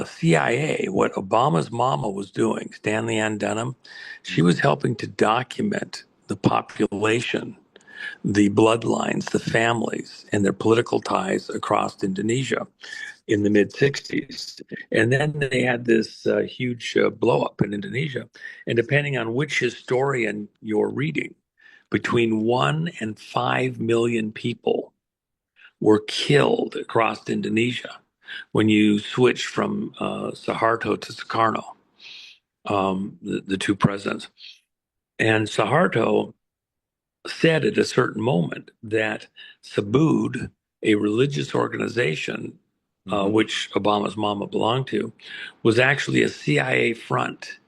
CIA, what Obama's mama was doing, Stanley Ann Dunham, she was helping to document the population, the bloodlines, the families, and their political ties across Indonesia in the mid 60s. And then they had this huge blow up in Indonesia. And depending on which historian you're reading, between 1 and 5 million people were killed across Indonesia when you switched from Suharto to Sukarno, the two presidents. And Suharto said at a certain moment that Sabud, a religious organization, which Obama's mama belonged to, was actually a CIA front.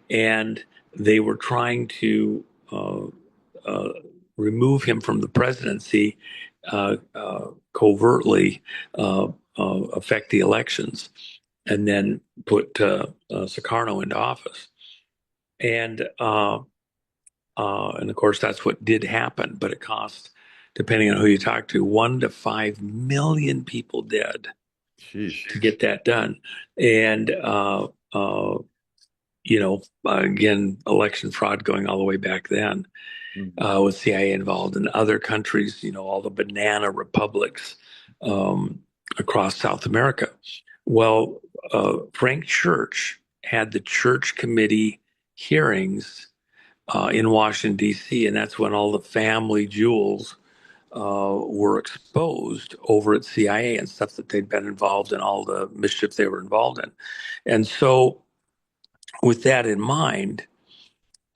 And they were trying to remove him from the presidency, covertly affect the elections, and then put Sukarno into office. And of course, that's what did happen, but it cost, depending on who you talk to, 1 to 5 million people dead Jeez. to get that done. And again, election fraud going all the way back then, with CIA involved, in other countries, all the banana republics across South America. Well, Frank Church had the church committee hearings in Washington, D.C., and that's when all the family jewels were exposed over at CIA and stuff that they'd been involved in, all the mischief they were involved in. And so, with that in mind,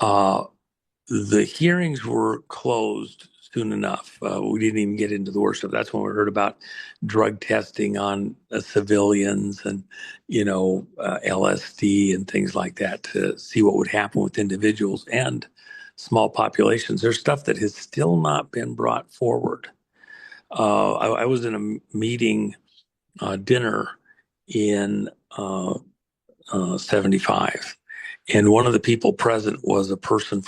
the hearings were closed soon enough. We didn't even get into the worship. That's when we heard about drug testing on civilians and, LSD and things like that to see what would happen with individuals and small populations. There's stuff that has still not been brought forward. I was in a meeting, dinner in 75. And one of the people present was a person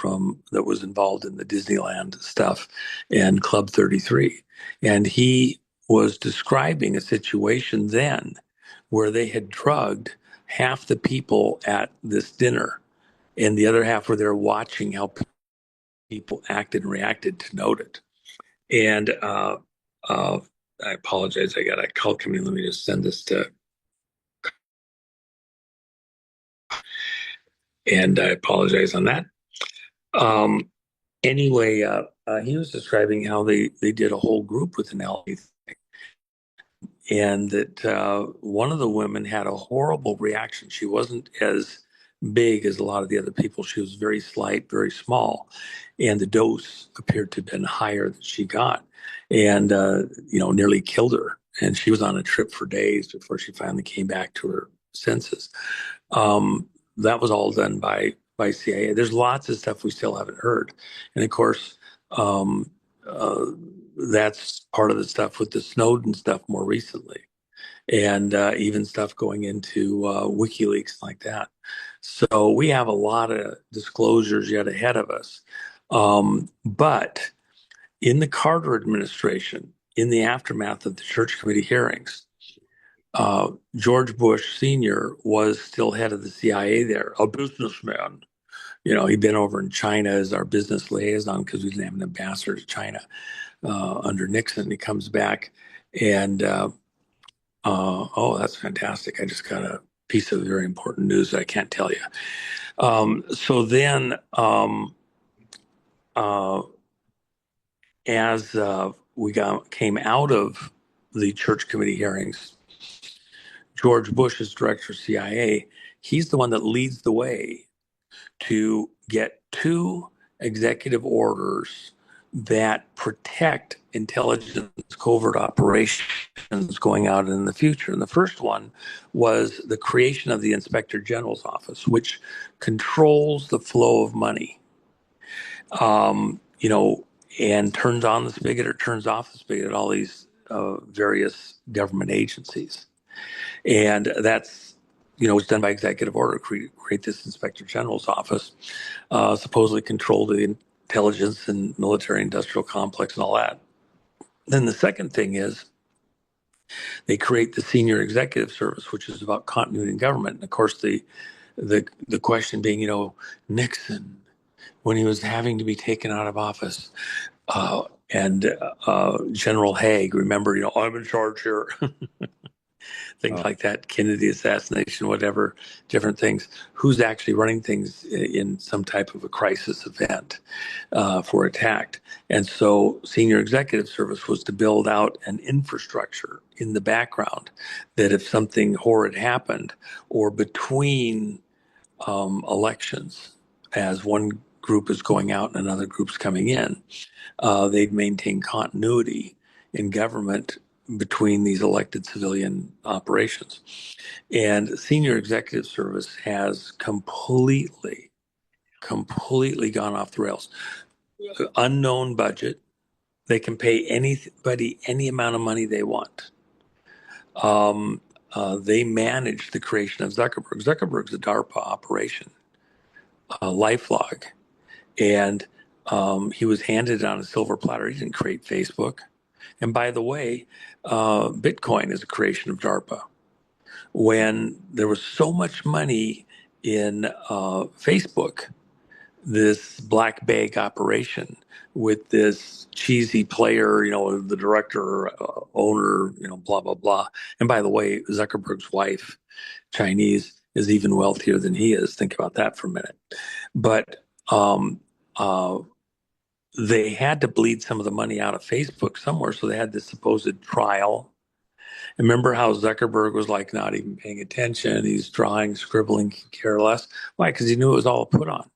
that was involved in the Disneyland stuff and Club 33. And he was describing a situation then where they had drugged half the people at this dinner, and the other half were there watching how people acted and reacted to note it. And I apologize. I got a call coming in. Let me just send this to. And I apologize on that. Anyway, he was describing how they did a whole group with an LA thing, and that one of the women had a horrible reaction. She wasn't as big as a lot of the other people. She was very slight, very small, and the dose appeared to have been higher than she got, and nearly killed her. And she was on a trip for days before she finally came back to her senses. That was all done by CIA. There's lots of stuff we still haven't heard, and of course, that's part of the stuff with the Snowden stuff more recently, and even stuff going into WikiLeaks like that. So we have a lot of disclosures yet ahead of us. But in the Carter administration, in the aftermath of the Church Committee hearings, George Bush Sr. was still head of the CIA there, a businessman. He'd been over in China as our business liaison because we didn't have an ambassador to China under Nixon. He comes back and, that's fantastic. I just got a piece of very important news that I can't tell you. So then, as we came out of the Church Committee hearings, George Bush is director of CIA. He's the one that leads the way to get 2 executive orders that protect intelligence covert operations going out in the future. And the first one was the creation of the Inspector General's office, which controls the flow of money, and turns on the spigot or turns off the spigot at all these various government agencies. And that's, it's done by executive order, create this Inspector General's office, supposedly control the intelligence and military industrial complex and all that. Then the second thing is They create the Senior Executive Service, which is about continuity in government. And of course, the question being, Nixon, when he was having to be taken out of office, uh, and General Haig, remember, I'm in charge here. Things Oh, like that, Kennedy assassination, whatever, different things. Who's actually running things in some type of a crisis event for attack? And so, Senior Executive Service was to build out an infrastructure in the background that if something horrid happened or between elections, as one group is going out and another group's coming in, they'd maintain continuity in government between these elected civilian operations. And Senior Executive Service has completely gone off the rails. Unknown budget. They can pay anybody any amount of money they want. They managed the creation of Zuckerberg. Zuckerberg's a DARPA operation, LifeLog. And he was handed on a silver platter. He didn't create Facebook. And by the way, Bitcoin is a creation of DARPA. When there was so much money in Facebook, this black bag operation with this cheesy player, the director, owner, blah, blah, blah. And by the way, Zuckerberg's wife, Chinese, is even wealthier than he is. Think about that for a minute. But um, uh, they had to bleed some of the money out of Facebook somewhere. So they had this supposed trial. Remember how Zuckerberg was like not even paying attention? He's drawing, scribbling, care less. Why? Because he knew it was all put on.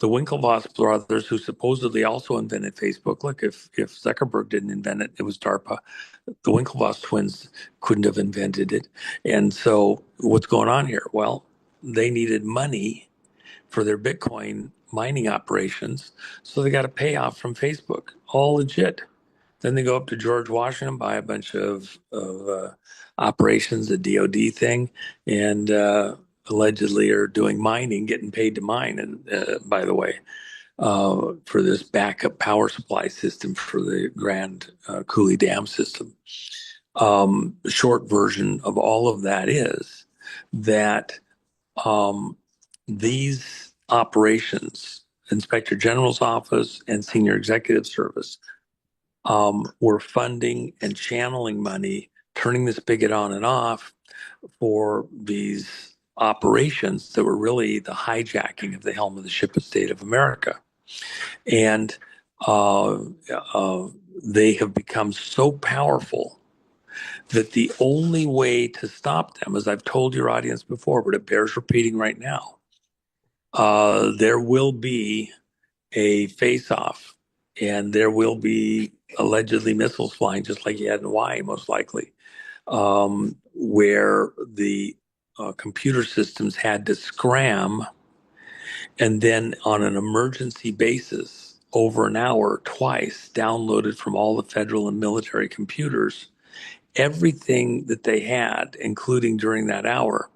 The Winklevoss brothers, who supposedly also invented Facebook, look, if Zuckerberg didn't invent it, it was DARPA. The Winklevoss twins couldn't have invented it. And so what's going on here? Well, they needed money for their Bitcoin mining operations. So they got a payoff from Facebook, all legit. Then they go up to George Washington, buy a bunch of operations, the DoD thing, and allegedly are doing mining, getting paid to mine. And by the way, for this backup power supply system for the Grand Coulee Dam system. The short version of all of that is that these operations, Inspector General's office and Senior Executive Service, were funding and channeling money, turning the spigot on and off for these operations that were really the hijacking of the helm of the ship of state of America. And uh, uh, they have become so powerful that the only way to stop them, as I've told your audience before, but it bears repeating right now, there will be a face-off, and there will be allegedly missiles flying, just like you had in Hawaii, most likely, where the computer systems had to scram, and then on an emergency basis, over an hour, twice, downloaded from all the federal and military computers everything that they had, including during that hour,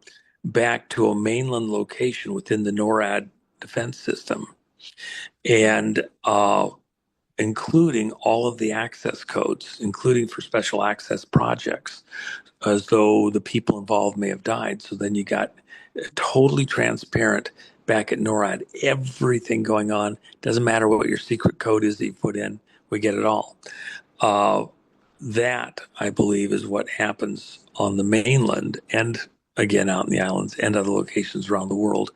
back to a mainland location within the NORAD defense system, and including all of the access codes, including for special access projects, as though the people involved may have died. So then you got totally transparent back at NORAD, everything going on. Doesn't matter what your secret code is that you put in, we get it all. Uh, that, I believe, is what happens on the mainland and again out in the islands and other locations around the world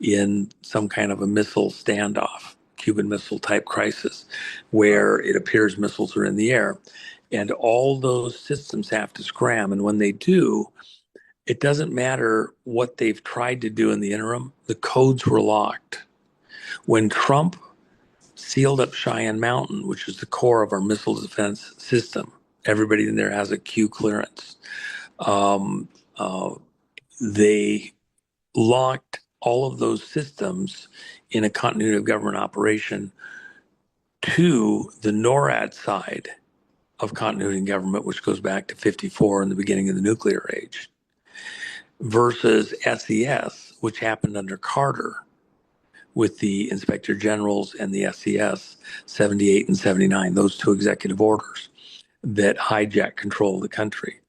in some kind of a missile standoff, Cuban Missile type crisis, where it appears missiles are in the air. And all those systems have to scram. And when they do, it doesn't matter what they've tried to do in the interim, the codes were locked. When Trump sealed up Cheyenne Mountain, which is the core of our missile defense system, everybody in there has a Q clearance. Um, uh, they locked all of those systems in a continuity of government operation to the NORAD side of continuity in government, which goes back to 54 and the beginning of the nuclear age, versus SES, which happened under Carter with the Inspector Generals and the SES 78 and 79, those two executive orders. that hijacked control of the country.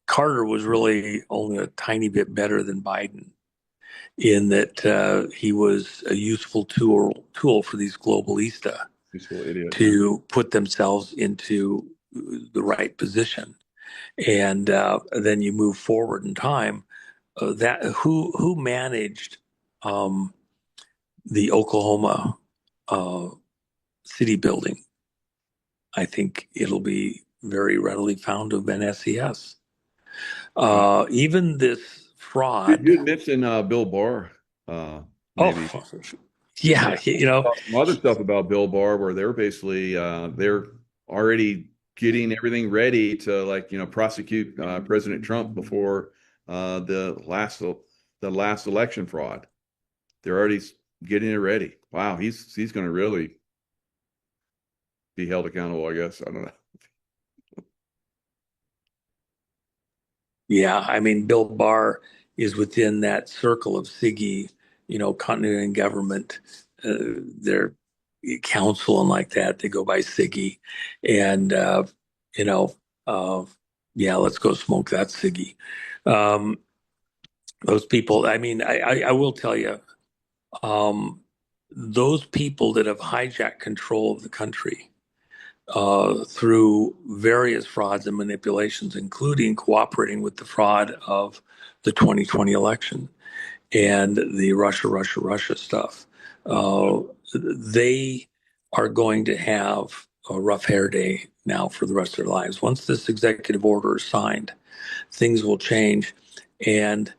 Carter was really only a tiny bit better than Biden in that he was a useful tool for these globalista Useful idiot. Yeah. to put themselves into the right position. And then you move forward in time. That who managed the Oklahoma city building? I think it'll be very readily found to have been SES. Even this fraud. You had mentioned Bill Barr, maybe. Oh, yeah, Some other stuff about Bill Barr where they're basically they're already getting everything ready to prosecute President Trump before the last election fraud. They're already getting it ready. Wow, he's going to really be held accountable, I guess. I don't know. yeah. I mean, Bill Barr is within that circle of SIGI, continuity in government, their council and like that. They go by SIGI, and you know, uh, yeah, let's go smoke that SIGI. Um, those people. I mean, I will tell you, um, those people that have hijacked control of the country through various frauds and manipulations, including cooperating with the fraud of the 2020 election and the Russia stuff. They are going to have a rough hair day now for the rest of their lives. Once this executive order is signed, things will change. And,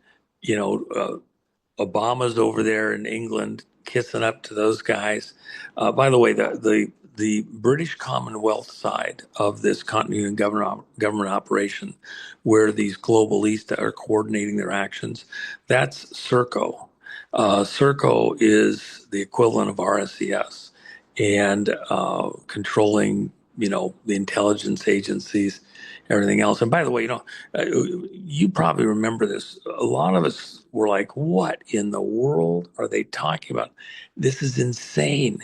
you know, Obama's over there in England kissing up to those guys. By the way, the British Commonwealth side of this continuity and government operation, where these globalists are coordinating their actions, that's CERCO. CERCO is the equivalent of RSCS and controlling, the intelligence agencies, everything else. And by the way, you probably remember this. A lot of us were like, what in the world are they talking about? This is insane.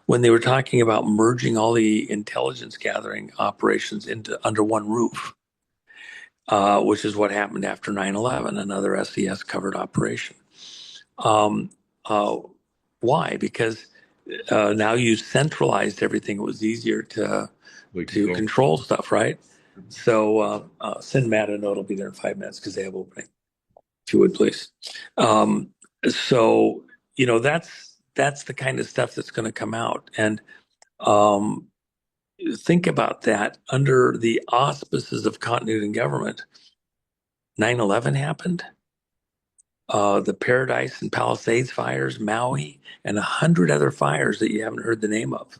When they were talking about merging all the intelligence gathering operations into under one roof, which is what happened after 9/11, another SES covered operation. Um, uh, why? Because now you centralized everything. It was easier to control stuff, right? So send Matt a note. It'll be there in 5 minutes because they have opening. If you would, please. Um, so that's the kind of stuff that's going to come out, and um, think about that under the auspices of continuity in government. 9/11 happened. The Paradise and Palisades fires, Maui, and 100 other fires that you haven't heard the name of,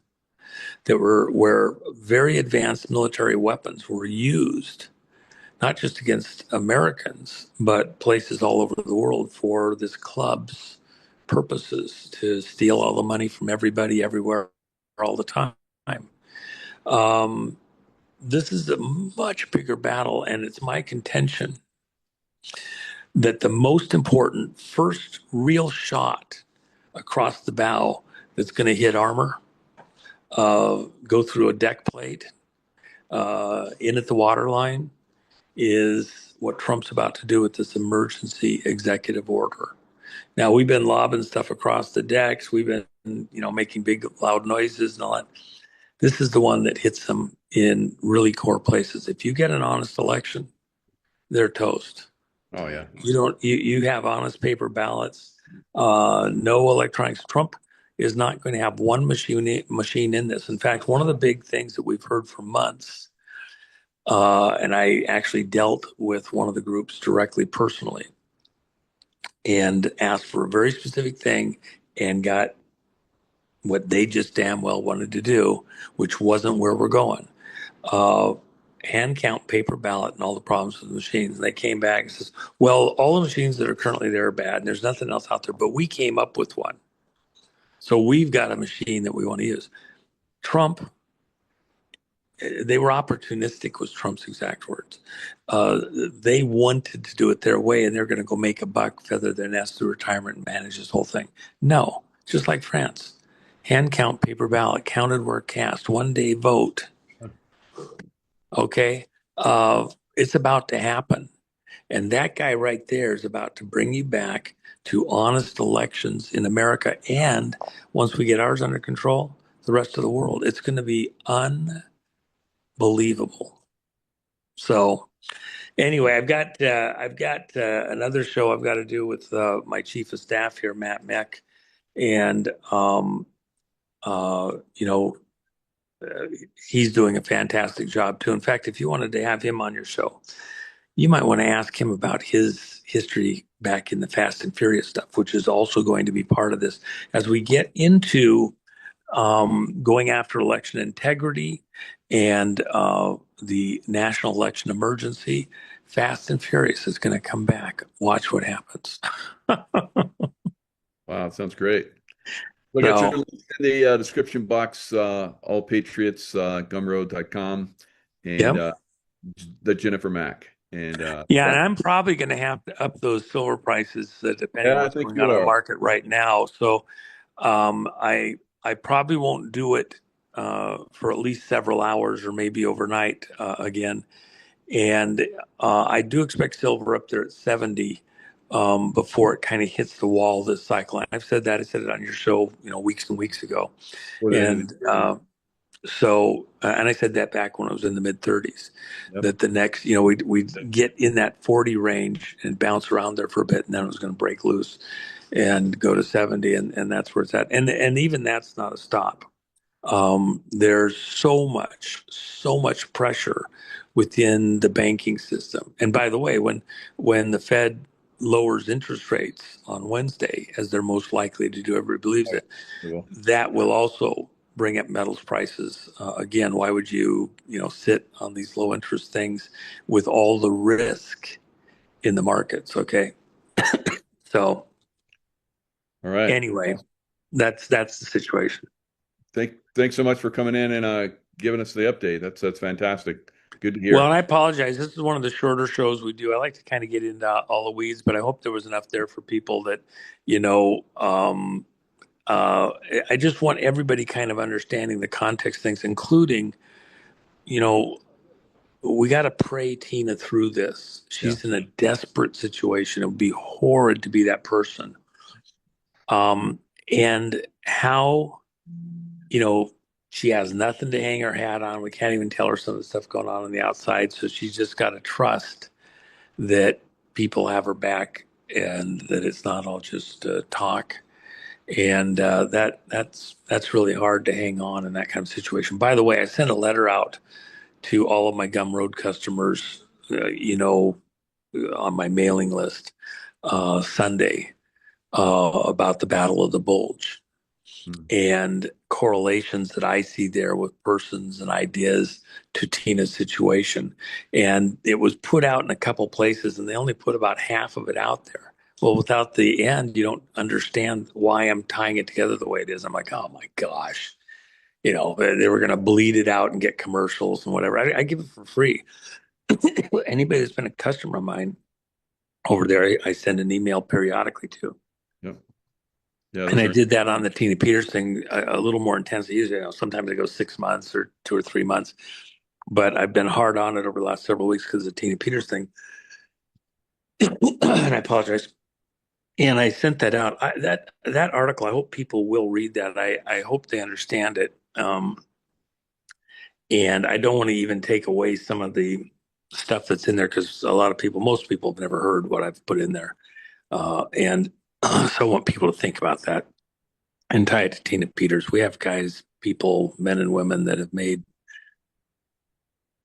that were where very advanced military weapons were used, not just against Americans, but places all over the world for this club's purposes to steal all the money from everybody, everywhere, all the time. Um, this is a much bigger battle, and it's my contention that the most important first real shot across the bow that's going to hit armor, go through a deck plate, in at the waterline, is what Trump's about to do with this emergency executive order. Now, we've been lobbing stuff across the decks. We've been, making big, loud noises and all that. This is the one that hits them in really core places. If you get an honest election, they're toast. Oh yeah. You have honest paper ballots, no electronics. Trump is not going to have one machine in this. In fact, one of the big things that we've heard for months, and I actually dealt with one of the groups directly, personally, and asked for a very specific thing and got what they just damn well wanted to do, which wasn't where we're going. Hand count paper ballot and all the problems with the machines. And they came back and says, well, all the machines that are currently there are bad and there's nothing else out there, but we came up with one. So we've got a machine that we want to use. Trump, they were opportunistic, was Trump's exact words. They wanted to do it their way, and they're going to go make a buck, feather their nest through retirement, and manage this whole thing. No, just like France. Hand count paper ballot, counted where cast, 1 day vote. Okay. It's about to happen. And that guy right there is about to bring you back to honest elections in America. And once we get ours under control, the rest of the world, it's going to be unbelievable. So anyway, I've got another show I've got to do with my chief of staff here, Matt Meck, and you know, he's doing a fantastic job too. In fact, if you wanted to have him on your show, you might want to ask him about his history back in the Fast and Furious stuff, which is also going to be part of this as we get into going after election integrity and the national election emergency. Fast and Furious is going to come back. Watch what happens. Wow, that sounds great. Look at your So, links in the description box, all patriots, gumroad.com, and yep. the Jennifer Mack. And Yeah, and I'm probably going to have to up those silver prices depending on yeah, I what's think going you on in the are. market right now. So I probably won't do it for at least several hours or maybe overnight again. And I do expect silver up there at 70 before it kind of hits the wall this cycle. And I've said that. I said it on your show, weeks and weeks ago. For the end of And the year. and I said that back when I was in the mid 30s, Yep. that the next, we'd get in that 40 range and bounce around there for a bit, and then it was going to break loose and go to 70, and that's where it's at. And even that's not a stop. There's so much pressure within the banking system. And by the way, when the Fed lowers interest rates on Wednesday, as they're most likely to do, everybody believes Right. it, Well, that will also bring up metals prices. Again, why would sit on these low interest things with all the risk in the markets? Okay, so all right. anyway, that's the situation. Thanks so much for coming in and giving us the update. That's fantastic. Good to Well, and hear. I apologize. This is one of the shorter shows we do. I like to kind of get into all the weeds, but I hope there was enough there for people that, you know, um, uh, I just want everybody kind of understanding the context things, including, you know, we got to pray Tina through this. Yeah. She's in a desperate situation. It would be horrid to be that person. And how, you know, she has nothing to hang her hat on. We can't even tell her some of the stuff going on the outside. So she's just got to trust that people have her back and that it's not all just talk. And that's really hard to hang on in that kind of situation. By the way, I sent a letter out to all of my Gumroad customers, on my mailing list Sunday about the Battle of the Bulge Hmm. and correlations that I see there with persons and ideas to Tina's situation. And it was put out in a couple places, and they only put about half of it out there. Well, without the end, you don't understand why I'm tying it together the way it is. I'm like, oh my gosh, they were going to bleed it out and get commercials and whatever. I give it for free. Anybody that's been a customer of mine over there, I send an email periodically to. Yep. Yeah, And those I are did that on the Tina Peters thing a little more intensely. Usually, sometimes it goes 6 months or 2 or 3 months, but I've been hard on it over the last several weeks because of the Tina Peters thing. And I apologize. And I sent that out. That article, I hope people will read that. I hope they understand it. And I don't want to even take away some of the stuff that's in there because most people have never heard what I've put in there. And so I want people to think about that and tie it to Tina Peters. We have people, men and women that have made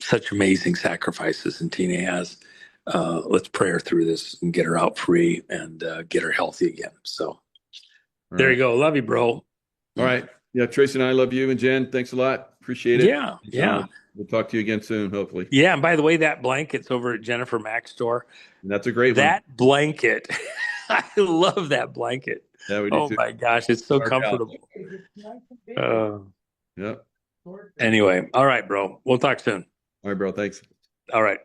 such amazing sacrifices, and Tina has. Let's pray her through this and get her out free and get her healthy again. So all there you right. go. Love you, bro. All right. Yeah, Tracy and I love you, and Jen, thanks a lot. Appreciate it. Yeah, yeah. We'll talk to you again soon, hopefully. Yeah, and by the way, that blanket's over at Jennifer Mack's store. And that's a great one. That blanket, I love that blanket. Yeah, we do Oh too. my gosh, it's so Our gal. comfortable. Uh, Yep. anyway, all right, bro. We'll talk soon. All right, bro. Thanks. All right.